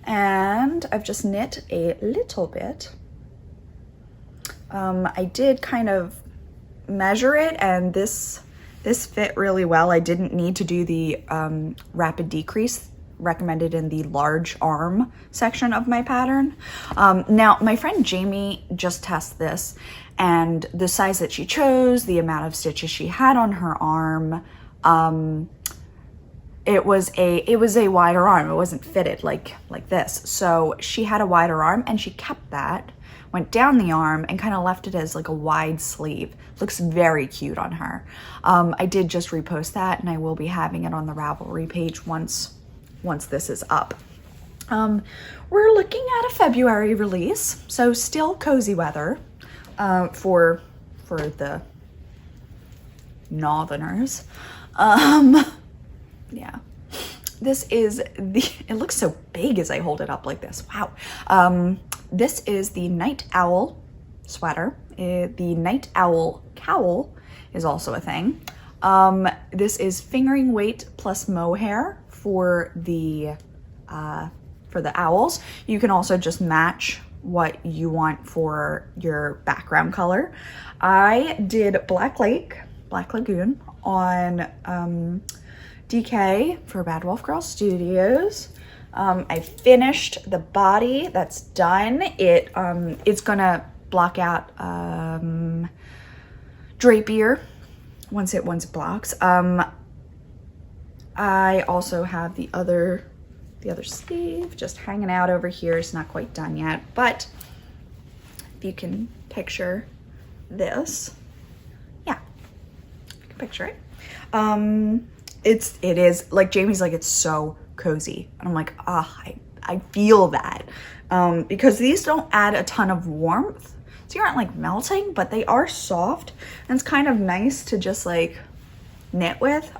and I've just knit a little bit. I did kind of measure it, and this fit really well. I didn't need to do the rapid decrease recommended in the large arm section of my pattern. Now, my friend Jamie just tested this, and the size that she chose, the amount of stitches she had on her arm, it was a wider arm. It wasn't fitted like this. So she had a wider arm, and she kept that, went down the arm, and kind of left it as like a wide sleeve. Looks very cute on her. I did just repost that, and I will be having it on the Ravelry page once this is up. We're looking at a February release, so still cozy weather for the northerners. Yeah, this is it looks so big as I hold it up like this. Wow. This is the Night Owl sweater. The Night Owl cowl is also a thing. This is fingering weight plus mohair for the owls. You can also just match what you want for your background color. I did Black Lagoon on DK for Bad Wolf Girl Studios. I finished the body. That's done. It's gonna block out drapier once it blocks. I also have the other sleeve just hanging out over here. It's not quite done yet, but if you can picture this, yeah, you can picture it. It is like Jamie's like, it's so cozy, and I'm like, I feel that, because these don't add a ton of warmth, so you aren't like melting, but they are soft, and it's kind of nice to just like knit with.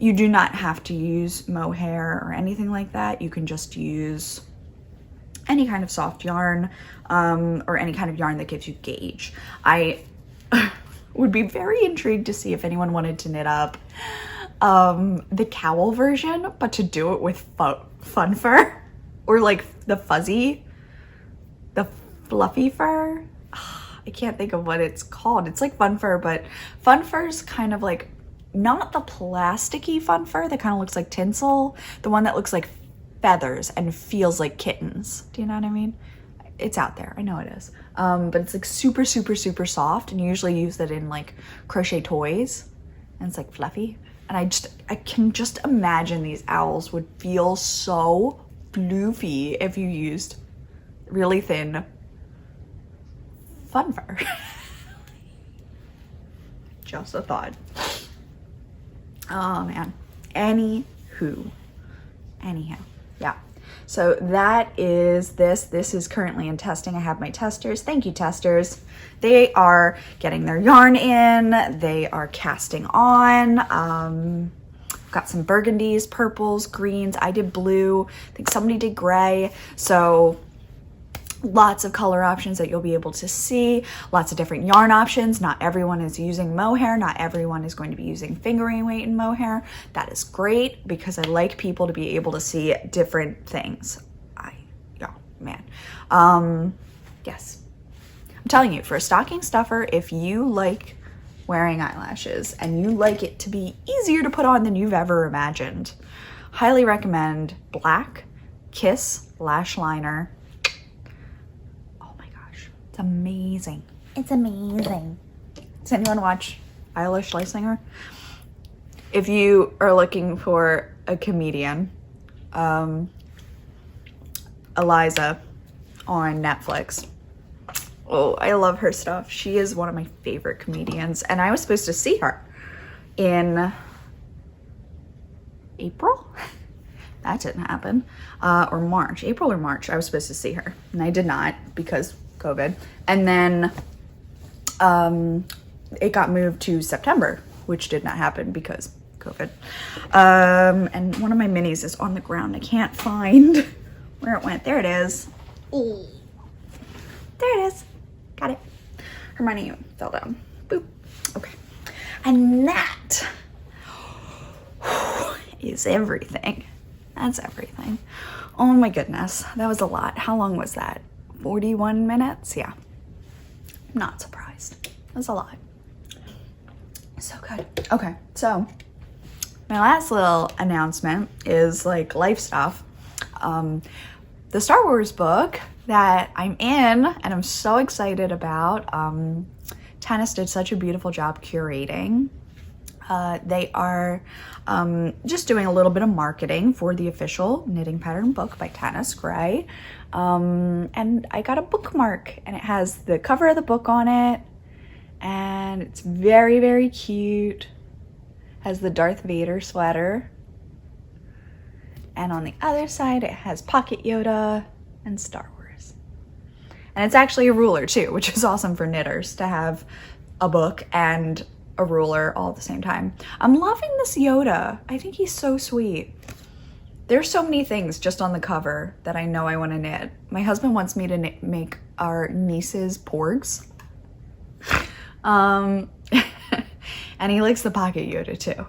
You do not have to use mohair or anything like that. You can just use any kind of soft yarn, or any kind of yarn that gives you gauge. I would be very intrigued to see if anyone wanted to knit up the cowl version, but to do it with fun fur, or like the fluffy fur. I can't think of what it's called. It's like fun fur, but fun fur's kind of like not the plasticky fun fur that kind of looks like tinsel, the one that looks like feathers and feels like kittens. Do you know what I mean? It's out there, I know it is. But it's like super, super, super soft, and you usually use that in like crochet toys, and it's like fluffy. And I can just imagine these owls would feel so floofy if you used really thin fun fur. Just a thought. Oh man. Anyhow, yeah. So that is this. This is currently in testing. I have my testers. Thank you, testers. They are getting their yarn in. They are casting on. Got some burgundies, purples, greens. I did blue. I think somebody did gray. So lots of color options that you'll be able to see. Lots of different yarn options. Not everyone is using mohair. Not everyone is going to be using fingering weight and mohair. That is great, because I like people to be able to see different things. Yes. I'm telling you, for a stocking stuffer, if you like wearing eyelashes and you like it to be easier to put on than you've ever imagined, highly recommend Black Kiss Lash Liner. It's amazing. It's amazing. Does anyone watch Eilish Lysinger? If you are looking for a comedian, Eliza on Netflix. Oh, I love her stuff. She is one of my favorite comedians, and I was supposed to see her in April. That didn't happen. Or March. April or March. I was supposed to see her, and I did not because COVID. And then it got moved to September, which did not happen because COVID. And one of my minis is on the ground. I can't find where it went. There it is. Oh, there it is. Got it. Hermione fell down. Boop. Okay. And that is everything. That's everything. Oh my goodness, that was a lot. How long was that? 41 minutes? Yeah. I'm not surprised. That was a lot. So good. Okay, so my last little announcement is like life stuff. The Star Wars book that I'm in and I'm so excited about. Tennis did such a beautiful job curating. They are just doing a little bit of marketing for the official knitting pattern book by Tennis Gray. And I got a bookmark and it has the cover of the book on it. And it's very, very cute. Has the Darth Vader sweater. And on the other side, it has Pocket Yoda and Star Wars. And it's actually a ruler too, which is awesome for knitters to have a book and a ruler all at the same time. I'm loving this Yoda. I think he's so sweet. There's so many things just on the cover that I know I want to knit. My husband wants me to make our niece's porgs. And he likes the Pocket Yoda too.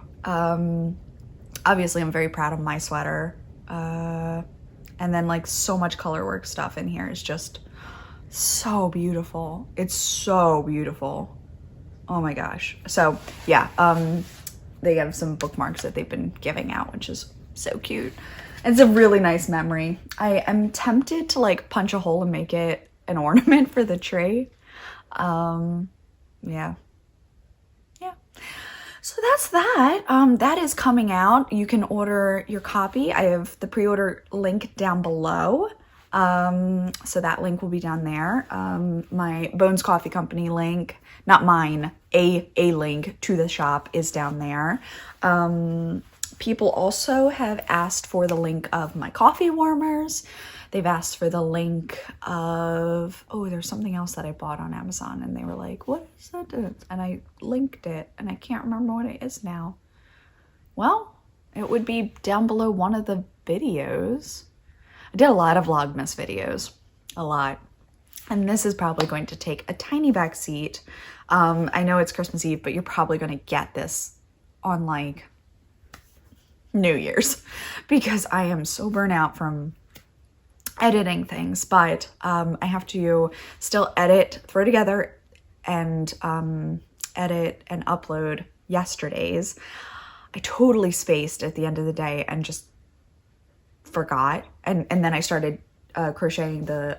Obviously I'm very proud of my sweater. And then like so much color work stuff in here is just so beautiful. It's so beautiful. Oh my gosh. So yeah, they have some bookmarks that they've been giving out, which is so cute. It's a really nice memory. I am tempted to like punch a hole and make it an ornament for the tree. Yeah. So that's that. That is coming out. You can order your copy. I have the pre-order link down below. So that link will be down there. My Bones Coffee Company link, not mine, a link to the shop is down there. People also have asked for the link of my coffee warmers. They've asked for the link of, oh, there's something else that I bought on Amazon and they were like, what is that? And I linked it and I can't remember what it is now. Well, it would be down below one of the videos. I did a lot of Vlogmas videos, a lot. And this is probably going to take a tiny back seat. I know it's Christmas Eve, but you're probably going to get this on like New Year's because I am so burnt out from editing things, but I have to still edit, throw together, and edit and upload yesterday's. I totally spaced at the end of the day and just forgot, and then I started crocheting the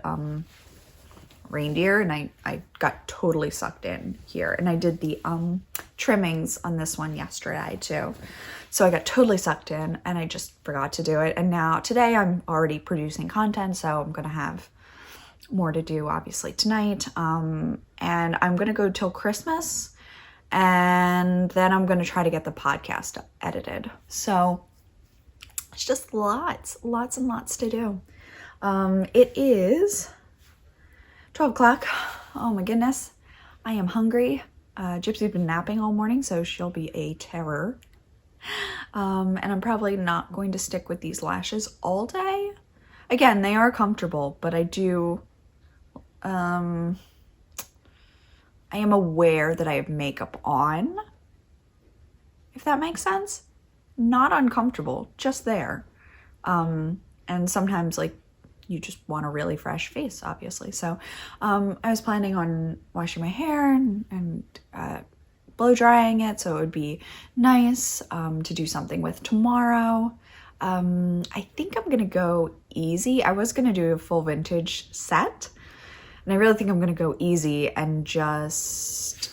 reindeer, and I got totally sucked in here, and I did the trimmings on this one yesterday too. So I got totally sucked in and I just forgot to do it. And now today I'm already producing content, so I'm gonna have more to do obviously tonight. And I'm gonna go till Christmas and then I'm gonna try to get the podcast edited. So it's just lots and lots to do. It is 12 o'clock. Oh my goodness. I am hungry. Gypsy's been napping all morning, so she'll be a terror. And I'm probably not going to stick with these lashes all day. Again, they are comfortable, but I do, I am aware that I have makeup on, if that makes sense. Not uncomfortable, just there. And sometimes like you just want a really fresh face, obviously. So I was planning on washing my hair and blow drying it, so it would be nice to do something with tomorrow. I think I'm gonna go easy. I was gonna do a full vintage set, and I really think I'm gonna go easy and just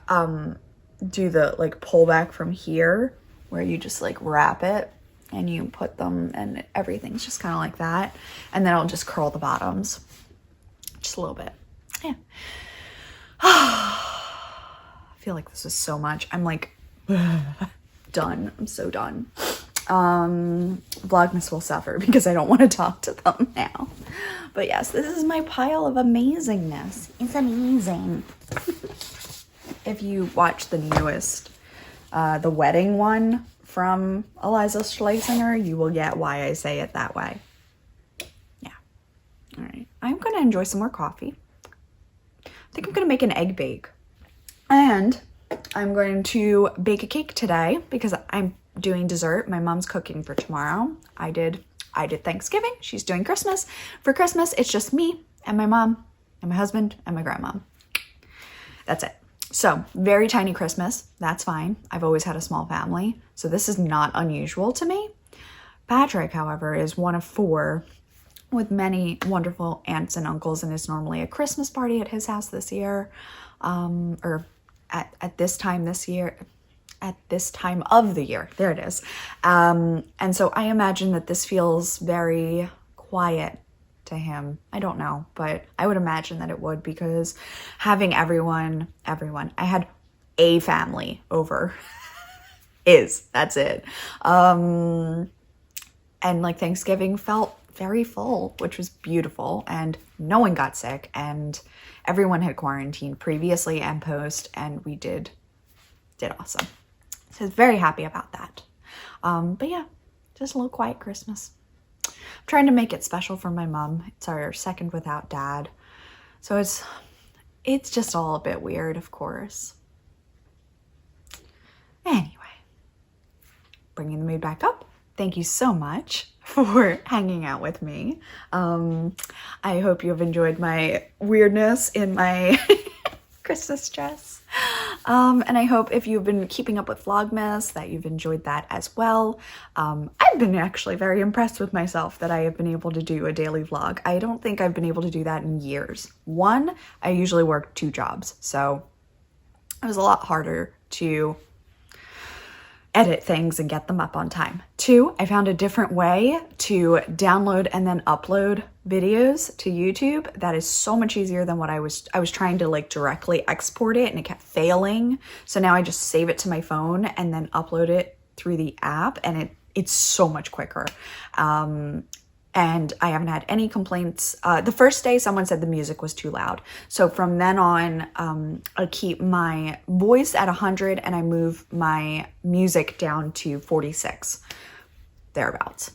do the like pull back from here where you just like wrap it and you put them and everything's just kind of like that, and then I'll just curl the bottoms just a little bit. Yeah. I feel like this is so much. I'm like done. I'm so done. Vlogmas will suffer because I don't want to talk to them now. But yes, this is my pile of amazingness. It's amazing. If you watch the newest, the wedding one from Eliza Schlesinger, you will get why I say it that way. Yeah. All right. I'm going to enjoy some more coffee. I think I'm going to make an egg bake. And I'm going to bake a cake today because I'm doing dessert. My mom's cooking for tomorrow. I did Thanksgiving. She's doing Christmas. For Christmas, it's just me and my mom and my husband and my grandma. That's it. So very tiny Christmas. That's fine. I've always had a small family, so this is not unusual to me. Patrick, however, is one of 4 with many wonderful aunts and uncles, and it's normally a Christmas party at his house this year, or at this time this year, at this time of the year. There it is. And so I imagine that this feels very quiet to him. I don't know, but I would imagine that it would, because having everyone, I had a family over that's it. And like Thanksgiving felt very full, which was beautiful, and no one got sick, and everyone had quarantined previously and post, and we did awesome. So I was very happy about that. But yeah, just a little quiet Christmas. I'm trying to make it special for my mom. It's our second without dad, so it's just all a bit weird, of course. Anyway, bringing the mood back up. Thank you so much for hanging out with me. I hope you have enjoyed my weirdness in my Christmas dress. And I hope if you've been keeping up with Vlogmas that you've enjoyed that as well. I've been actually very impressed with myself that I have been able to do a daily vlog. I don't think I've been able to do that in years. 1, I usually work 2 jobs, so it was a lot harder to edit things and get them up on time. 2, I found a different way to download and then upload videos to YouTube that is so much easier than what I was trying to like directly export it, and it kept failing. So now I just save it to my phone and then upload it through the app, and it's so much quicker. And I haven't had any complaints. The first day someone said the music was too loud. So from then on, I keep my voice at 100 and I move my music down to 46, thereabouts.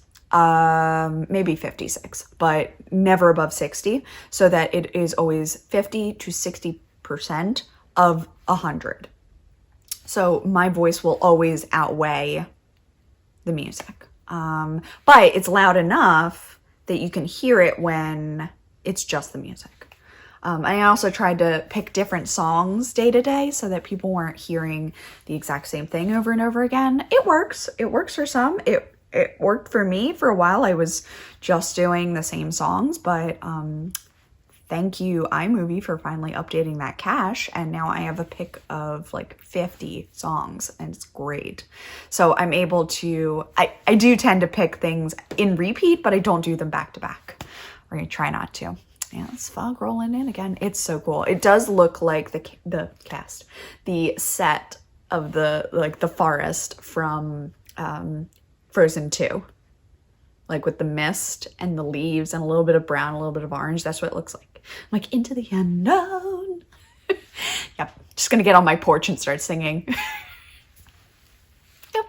Maybe 56, but never above 60, so that it is always 50 to 60% of 100. So my voice will always outweigh the music. But it's loud enough that you can hear it when it's just the music. I also tried to pick different songs day to day so that people weren't hearing the exact same thing over and over again. It works. It works for some. It worked for me. For a while I was just doing the same songs, but thank you iMovie for finally updating that cache, and now I have a pick of like 50 songs, and it's great. So I'm able to, I do tend to pick things in repeat, but I don't do them back to back, or I try not to. Yeah, it's fog rolling in again. It's so cool. It does look like the set of the forest from Frozen 2. Like with the mist and the leaves and a little bit of brown, a little bit of orange. That's what it looks like. I'm like, into the unknown. Yep, just gonna get on my porch and start singing. Yep.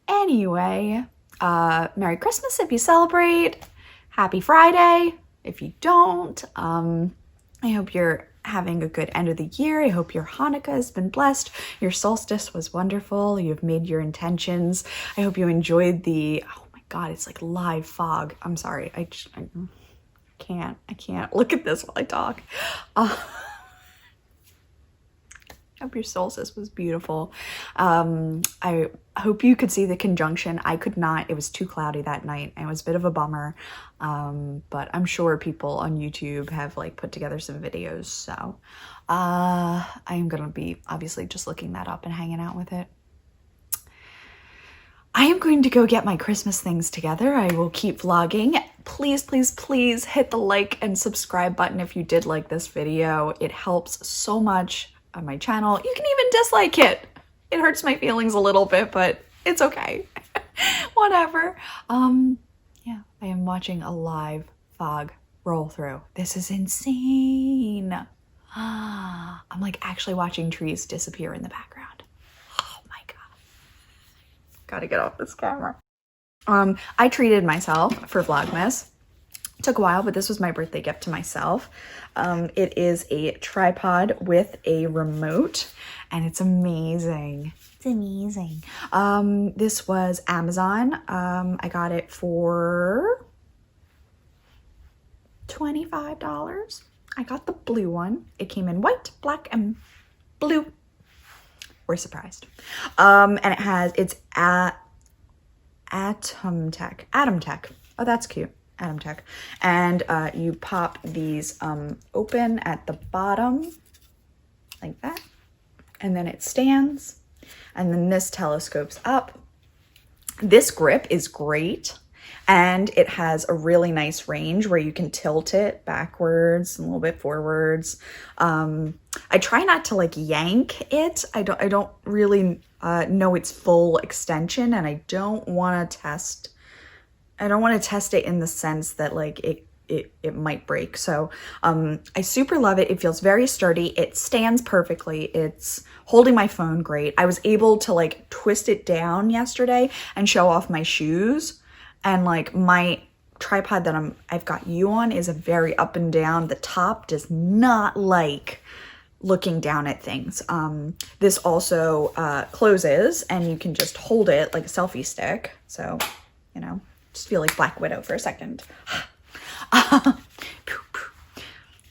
Anyway, Merry Christmas if you celebrate. Happy Friday if you don't. I hope you're having a good end of the year. I hope your Hanukkah has been blessed. Your solstice was wonderful. You've made your intentions. I hope you enjoyed the, oh my God, it's like live fog. I'm sorry. I can't look at this while I talk. I hope your solstice was beautiful. I hope you could see the conjunction. I could not. It was too cloudy that night. It was a bit of a bummer. But I'm sure people on YouTube have like put together some videos. So I am going to be obviously just looking that up and hanging out with it. I am going to go get my Christmas things together. I will keep vlogging. Please, please, please hit the like and subscribe button if you did like this video. It helps so much on my channel. You can even dislike it. It hurts my feelings a little bit, but it's okay. Whatever. Yeah, I am watching a live fog roll through. This is insane. I'm like actually watching trees disappear in the background. Oh my God. Gotta get off this camera. I treated myself for Vlogmas. It took a while, but this was my birthday gift to myself. It is a tripod with a remote, and it's amazing. It's amazing. This was Amazon. I got it for $25. I got the blue one. It came in white, black, and blue. We're surprised. And it's Atom Tech. Oh, that's cute. Atom Tech. And you pop these open at the bottom like that. And then it stands. And then this telescopes up. This grip is great. And it has a really nice range where you can tilt it backwards and a little bit forwards. I try not to like yank it. I don't really know its full extension, and I don't want to test it in the sense that like it might break. So I super love it. It feels very sturdy. It stands perfectly. It's holding my phone great. I was able to like twist it down yesterday and show off my shoes. And like my tripod that I've got you on is a very up and down. The top does not like looking down at things. This also closes and you can just hold it like a selfie stick. So, you know, just feel like Black Widow for a second.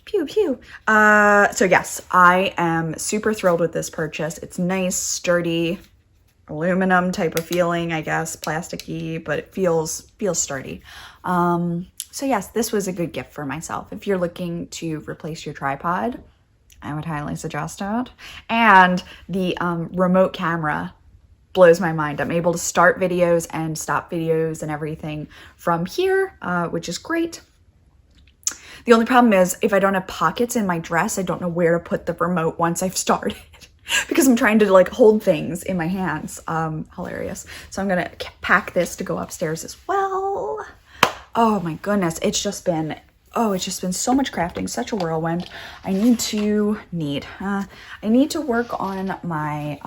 Pew, pew. So yes, I am super thrilled with this purchase. It's nice, sturdy, aluminum type of feeling, I guess, plasticky, but it feels sturdy. So yes, this was a good gift for myself. If you're looking to replace your tripod, I would highly suggest it. And the remote camera blows my mind. I'm able to start videos and stop videos and everything from here, which is great. The only problem is if I don't have pockets in my dress, I don't know where to put the remote once I've started. Because I'm trying to like hold things in my hands. Hilarious. So I'm gonna pack this to go upstairs as well. Oh my goodness, it's just been so much crafting, such a whirlwind. I need to work on my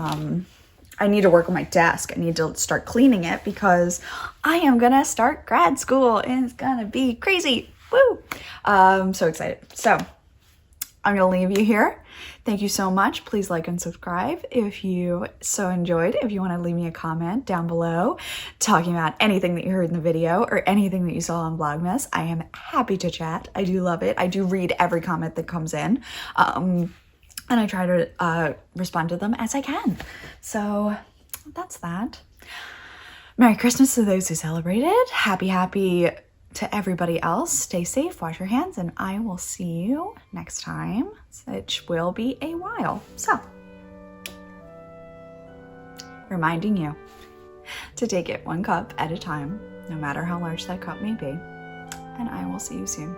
desk. I need to start cleaning it because I am gonna start grad school and it's gonna be crazy. Woo! I'm so excited. So I'm gonna leave you here. Thank you so much. Please like and subscribe if you so enjoyed. If you want to leave me a comment down below talking about anything that you heard in the video or anything that you saw on Vlogmas, I am happy to chat. I do love it. I do read every comment that comes in. And I try to respond to them as I can. So that's that. Merry Christmas to those who celebrated. Happy to everybody else. Stay safe, wash your hands, and I will see you next time, which will be a while. So, reminding you to take it one cup at a time, no matter how large that cup may be, and I will see you soon.